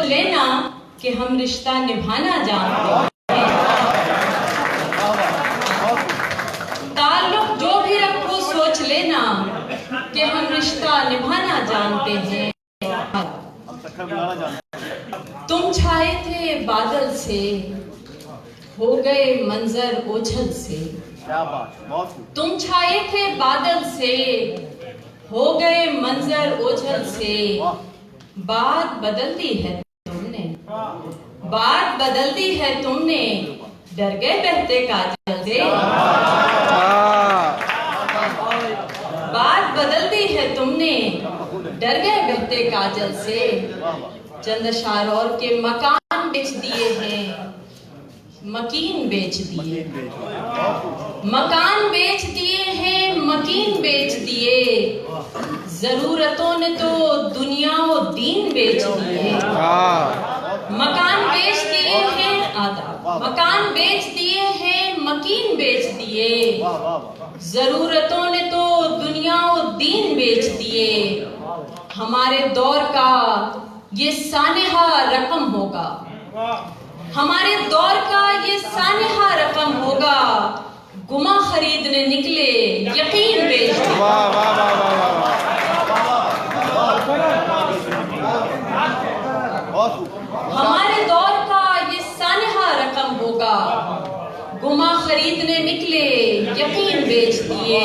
लेना कि हम रिश्ता निभाना जानते हैं। ताल्लुक जो भी रखो सोच लेना कि हम रिश्ता निभाना जानते हैं। तुम छाए थे बादल से, हो गए मंजर ओझल से। क्या बात, तुम छाए थे बादल से, हो गए मंजर ओझल से। बात बदल दी है तुमने, बात बदल दी है तुमने, डर गए बहते काजल से। बात बदल दी है तुमने, डर गए बहते काजल से। चंद अशार और के मकान बेच दिए हैं, मकीन बेच दिए। मकान बेच दिए हैं, मकीन बेच दिए। जरूरतों ने तो दुनिया व दीन बेच दिए। मकान बेच दिए हैं, मकान बेच दिए हैं, मकीन बेच दिए। जरूरतों ने तो दुनिया व दीन बेच दिए। हमारे दौर का ये सानेहा रकम होगा, हमारे दौर का ये सानेहा रकम होगा। गुमा खरीदने निकले, यकीन बेच दिए। हमारे दौर का ये सानेहा रकम होगा। गुमा खरीदने निकले, यकीन बेच दिए।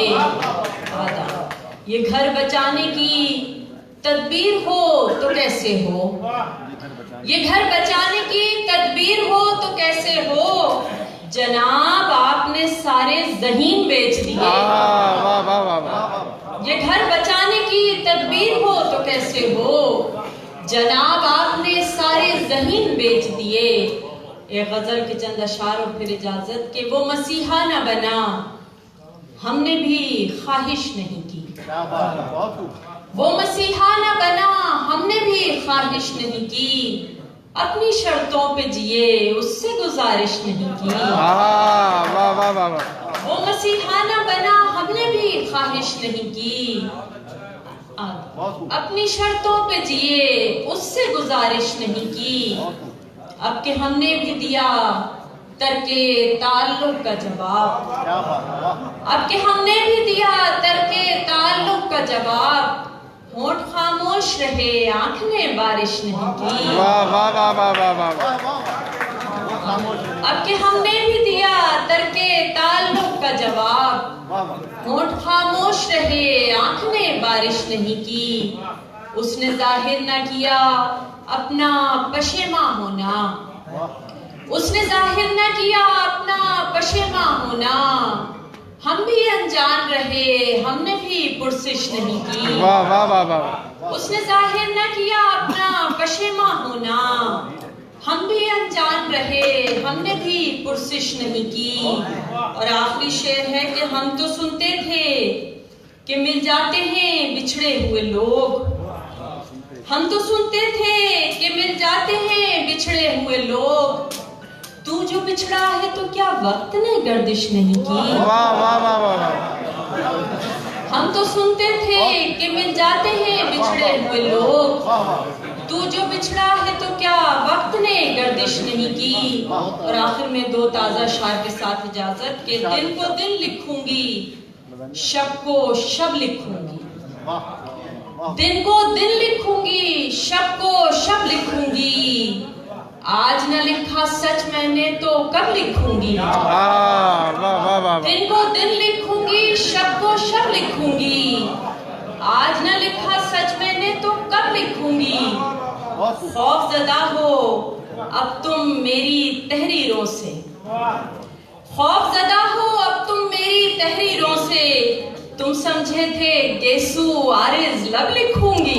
ये घर बचाने की तदबीर हो तो कैसे हो, ये घर बचाने की तदबीर हो तो कैसे हो। जनाब आपने सारे ज़हीन बेच दिए। ये घर बचाने की तदबीर हो तो कैसे हो। जनाब आपने सारे ज़हीन बेच दिए। एक गजल के चंद अशार और फिर इजाजत के। वो मसीहा न बना, हमने भी ख्वाहिश नहीं की। वो मसीहा न बना, हमने भी ख्वाहिश नहीं की। अपनी शर्तों पे जिए, उससे गुजारिश नहीं की। वो मसीहा न बना, हमने भी ख्वाहिश नहीं की। अपनी शर्तों पे जिए, उससे गुजारिश नहीं की। अब के हमने भी दिया तरके ताल्लुक का जवाब। अब के हमने भी दिया तरके ताल्लुक का जवाब। होंठ खामोश रहे, आंख ने बारिश नहीं की। अब के हमने भी दिया तरके ताल्लुक का जवाब। होंठ खामोश रहे, आंख ने बारिश नहीं की। उसने जाहिर न किया अपना पशेमा होना, उसने जाहिर न किया अपना पशेमा होना। हम भी अनजान रहे, हमने भी पुरसिश नहीं की। उसने जाहिर न किया अपना पशेमा होना। हम भी अनजान रहे, हमने भी पुरसिश नहीं की। और आखिरी शेर है कि हम तो सुनते थे कि मिल जाते हैं बिछड़े हुए लोग। हम तो सुनते थे कि मिल जाते हैं बिछड़े हुए लोग। तू जो बिछड़ा है तो क्या वक्त ने गर्दिश नहीं की। हम तो सुनते थे कि मिल जाते हैं बिछड़े हुए लोग। तू जो बिछड़ा है तो क्या वक्त ने गर्दिश नहीं की। और आखिर में दो ताजा शार के साथ इजाजत के। दिन को दिन लिखूंगी, शब को शब लिखूंगी। दिन को दिन लिखूंगी, शब को शब लिखूंगी। आज न लिखा सच मैंने तो कब लिखूंगी। दिन को दिन लिखूंगी, शब को शब लिखूंगी। आज न लिखा सच मैंने तो कब लिखूंगी। खौफजदा हो अब तुम मेरी तहरीरों से, खौफजदा हो अब तुम मेरी तहरीरों से। तुम समझे थे गेसू आरिज लब लिखूंगी।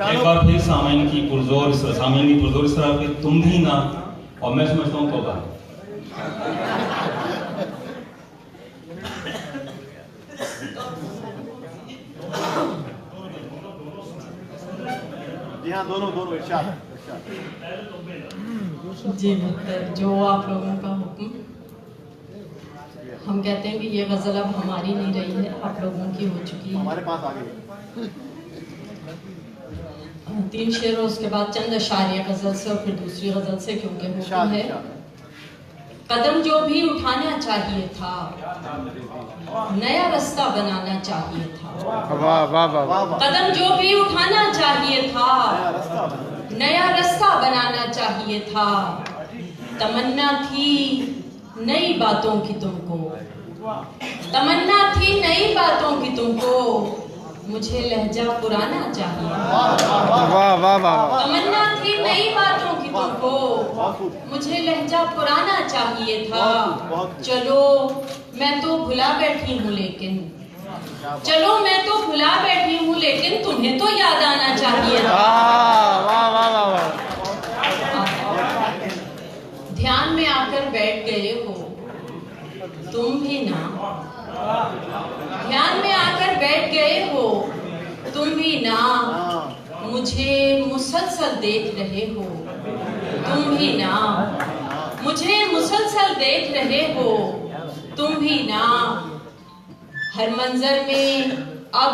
एक बार फिर सामाइन की पुरजोर इस तरह के तुम भी ना, और मैं समझता हूँ तौबा। जी हाँ, दोनों इरशाद। जी मतलब जो आप लोगों का हुक्म। हम कहते हैं कि ये गज़ल अब हमारी नहीं रही है, आप लोगों की हो चुकी है। हमारे पास आ गई। 3 शेर और उसके बाद चंद अशारिया गज़ल से और फिर दूसरी गज़ल से, क्योंकि हुक्म है। कदम जो भी उठाना चाहिए था, नया रास्ता बनाना चाहिए था। वाह वाह वाह। कदम जो भी उठाना चाहिए था, नया रास्ता बनाना चाहिए था। तमन्ना थी नई बातों की तुमको, तमन्ना थी नई बातों की तुमको, मुझे लहजा पुराना चाहिए। वाह वाह वाह। तमन्ना थी नई बातों की तुमको, मुझे लहजा पुराना चाहिए था। चलो मैं तो भुला बैठी हूँ लेकिन, चलो मैं तो भुला बैठी हूँ लेकिन तुम्हें तो याद आना चाहिए था। वाह वाह वाह वाह। ध्यान में आकर बैठ गए हो तुम भी ना, ध्यान में आकर बैठ गए हो तुम भी ना, मुझे मुसलसल देख रहे हो तुम भी ना, मुझे मुसलसल देख रहे हो तुम भी ना। हर मंजर में अब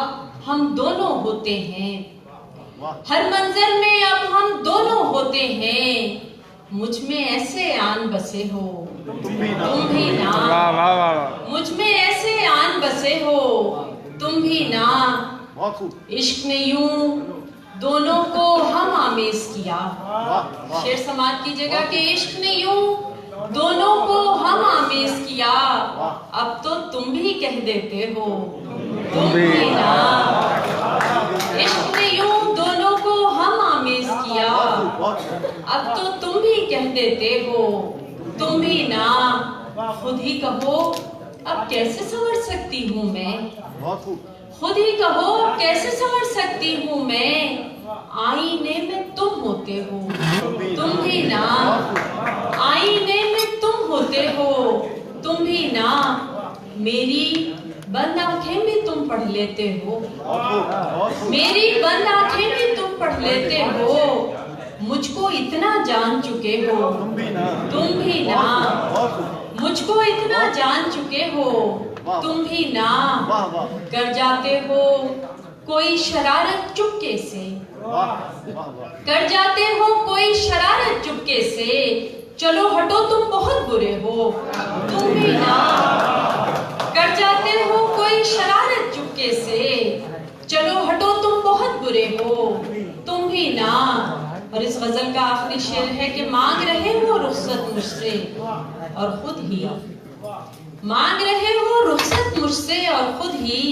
हम दोनों होते हैं, हर मंजर में अब हम दोनों होते हैं। मुझ में ऐसे आन बसे हो तुम भी ना, वाह वाह वाह। मुझ में ऐसे आन बसे हो तुम भी ना। इश्क ने यूं दोनों को हम आमेज किया। शेर समाप्त कीजिएगा कि इश्क ने यूं दोनों को हम आमेज किया। अब तो तुम भी कह देते हो तुम भी ना। इश्क ने यूं दोनों को हम आमेज किया, अब तो तुम भी कह देते हो तुम भी ना। खुद ही कहो अब कैसे समझ सकती हूँ मैं, खुद ही कहो कैसे समझ सकती हूँ मैं। आईने में तुम होते हो तुम भी ना, आईने में तुम होते हो तुम भी ना। मेरी बंद आंखें भी तुम पढ़ लेते हो, मेरी बंद आंखें भी तुम पढ़ लेते हो। मुझको इतना जान चुके हो तुम भी ना, मुझको इतना जान चुके हो तुम भी ना। कर जाते हो कोई शरारत चुपके से, कर जाते हो कोई शरारत चुपके से। चलो हटो तुम बहुत बुरे हो तुम भी ना। कर जाते हो कोई शरारत चुपके से, चलो हटो तुम बहुत बुरे हो तुम भी ना। और इस गजल का आखिरी शेर है कि मांग रहे हो रुखसत मुझसे और खुद ही, मांग रहे हो रुखसत मुझसे और खुद ही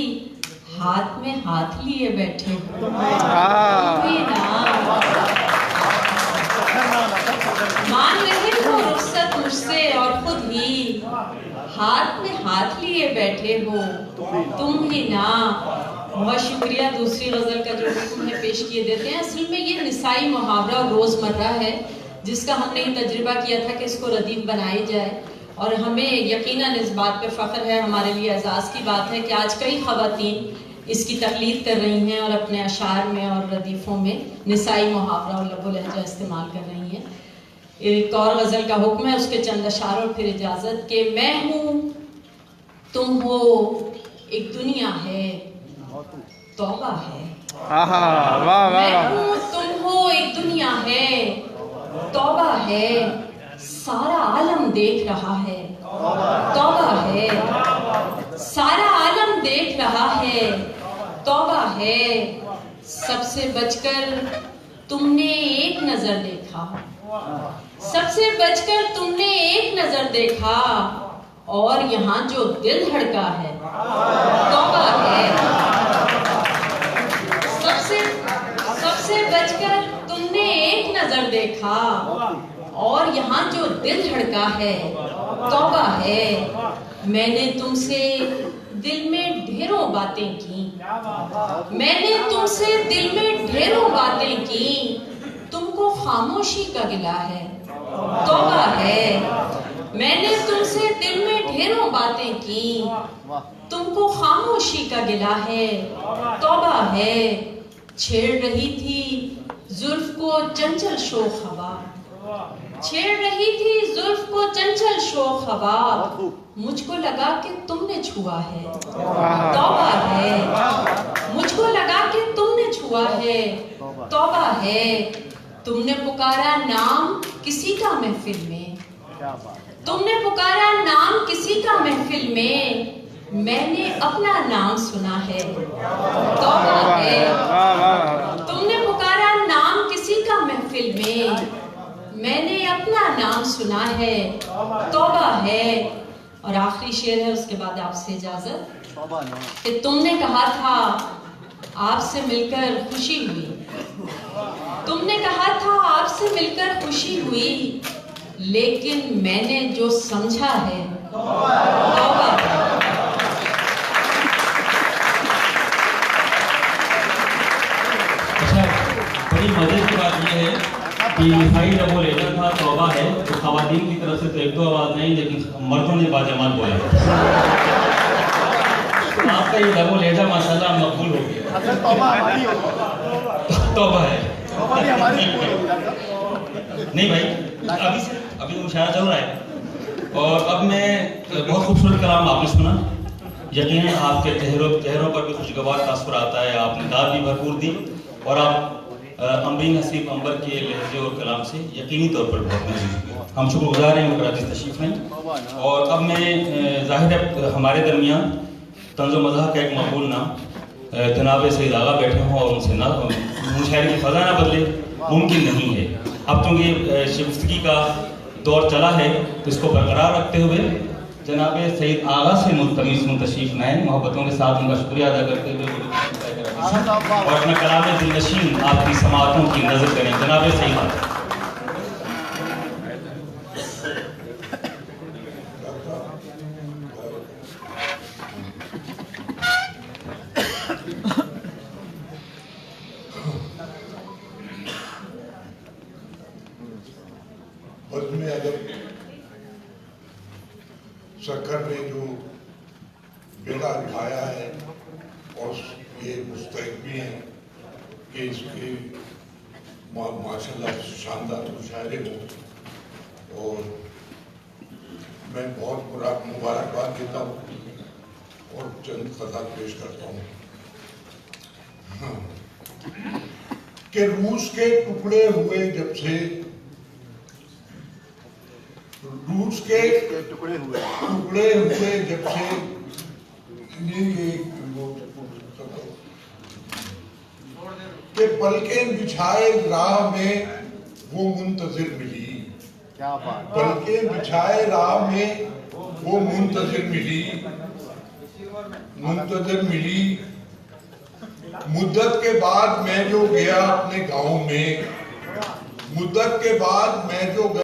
हाथ में हाथ लिए बैठे हो तुम भी ना। मांग रहे हो रुखसत मुझसे और खुद ही हाथ में हाथ लिए बैठे हो तुम भी ना। बहुत शुक्रिया। दूसरी गजल का जो हुक्म है पेश किए देते हैं। असल में ये निसाई मुहावरा और रोजमर्रा है जिसका हमने तजुर्बा किया था कि इसको रदीफ बनाई जाए, और हमें यकीनन इस बात पे फख्र है, हमारे लिए एजाज़ की बात है कि आज कई ख़वातीन इसकी तकलीद कर रही हैं और अपने अशार में और रदीफ़ों में निसाई मुहावरा और लबो लहजा इस्तेमाल कर रही हैं। एक और गज़ल का हुक्म है, उसके चंद अशार और फिर इजाज़त के। मैं हूँ तुम हो एक दुनिया है तौबा है। मैं हूँ तुम हो एक दुनिया है तौबा है। सारा आलम देख रहा है तौबा है, सारा आलम देख रहा है तौबा है। सबसे बचकर तुमने एक नजर देखा, सबसे बचकर तुमने एक नजर देखा, और यहाँ जो दिल धड़का है तौबा है। सबसे बचकर तुमने एक नजर देखा, और यहाँ जो दिल धड़का है तौबा है। मैंने तुमसे दिल में ढेरों बातें की, मैंने तुमसे दिल में ढेरों बातें की, तुमको खामोशी का गिला है तौबा है। मैंने तुमसे दिल में ढेरों बातें की, तुमको खामोशी का गिला है तौबा है। छेड़ रही थी जुल्फ को चंचल शोख हवा, छेड़ रही थी जुल्फ को चंचल शोख हवा, मुझको लगा कि तुमने छुआ है, तौबा है। मुझको लगा कि तुमने छुआ है, तौबा है। तुमने पुकारा नाम किसी का महफिल में, तुमने पुकारा नाम किसी का महफिल में, मैंने अपना नाम सुना है, तौबा है। तुमने पुकारा नाम किसी का महफिल में, मैंने अपना नाम सुना है, तौबा है। और आखिरी शेर है, उसके बाद आपसे इजाजत कि तुमने कहा था आपसे मिलकर खुशी हुई, तुमने कहा था आपसे मिलकर खुशी हुई, लेकिन मैंने जो समझा है तौबा है। अच्छा, बड़ी मजे की बात यह है कि मिठाई जब वो लेटर था तौबा है, तो खवातीन की तरफ से तो एक दो आवाज नहीं, लेकिन मर्दों ने बाजमात बोला। तो आपका ये डबो लेटर माशाल्लाह मकबूल हो गया। अच्छा, तौबा हमारी हो, तौबा है, तौबा भी हमारी हो। नहीं भाई, अभी मुशायरा चल रहा है। और अब मैं बहुत खूबसूरत कलाम आपने सुना, यकीनन आपके चेहरों पर भी खुशगवार तासुर आता है। आपने दाद भी भरपूर दी और आप अमरीन हसीब अंबर के लहजे और कलाम से यकीनी तौर पर बहुत महसूस हुए। हम शुक्रगुजार हैं कराची तशरीफ हैं। और अब मैं जाहिर है हमारे दरमियान तंज़ो मज़ाह का एक मकबूल नाम जनाब सईद आगा बैठे हों और उनसे ना मुशायरे की फ़ज़ा ना बदले मुमकिन नहीं है। अब चूँकि शिफ्तगी का दौर चला है तो इसको बरकरार रखते हुए जनाब सईद आगा से मुंतशिफ नए मोहब्बतों के साथ उनका शुक्रिया अदा करते हुए और अपना कलाम दिलनशीन आपकी समाअतों की नजर करें। जनाब सईद आगा। बज़्म अदब सखर ने जो बेड़ा उठाया है और ये मुस्तहिक भी हैं कि इसके माशाल्लाह शानदार मुशायरे हों। और मैं बहुत मुबारकबाद देता हूँ और चंद खताब पेश करता हूँ। हाँ। कि रूस के टुकड़े हुए जब से, रूस के टुकड़े हुए जब से कि पलकें बिछाए राह में वो मुंतजिर मिली, क्या बात, पलकें बिछाए राह में वो मुंतजिर मिली। मुद्दत के बाद मैं जो गया अपने गांव में, मुद्दत के बाद मैं जो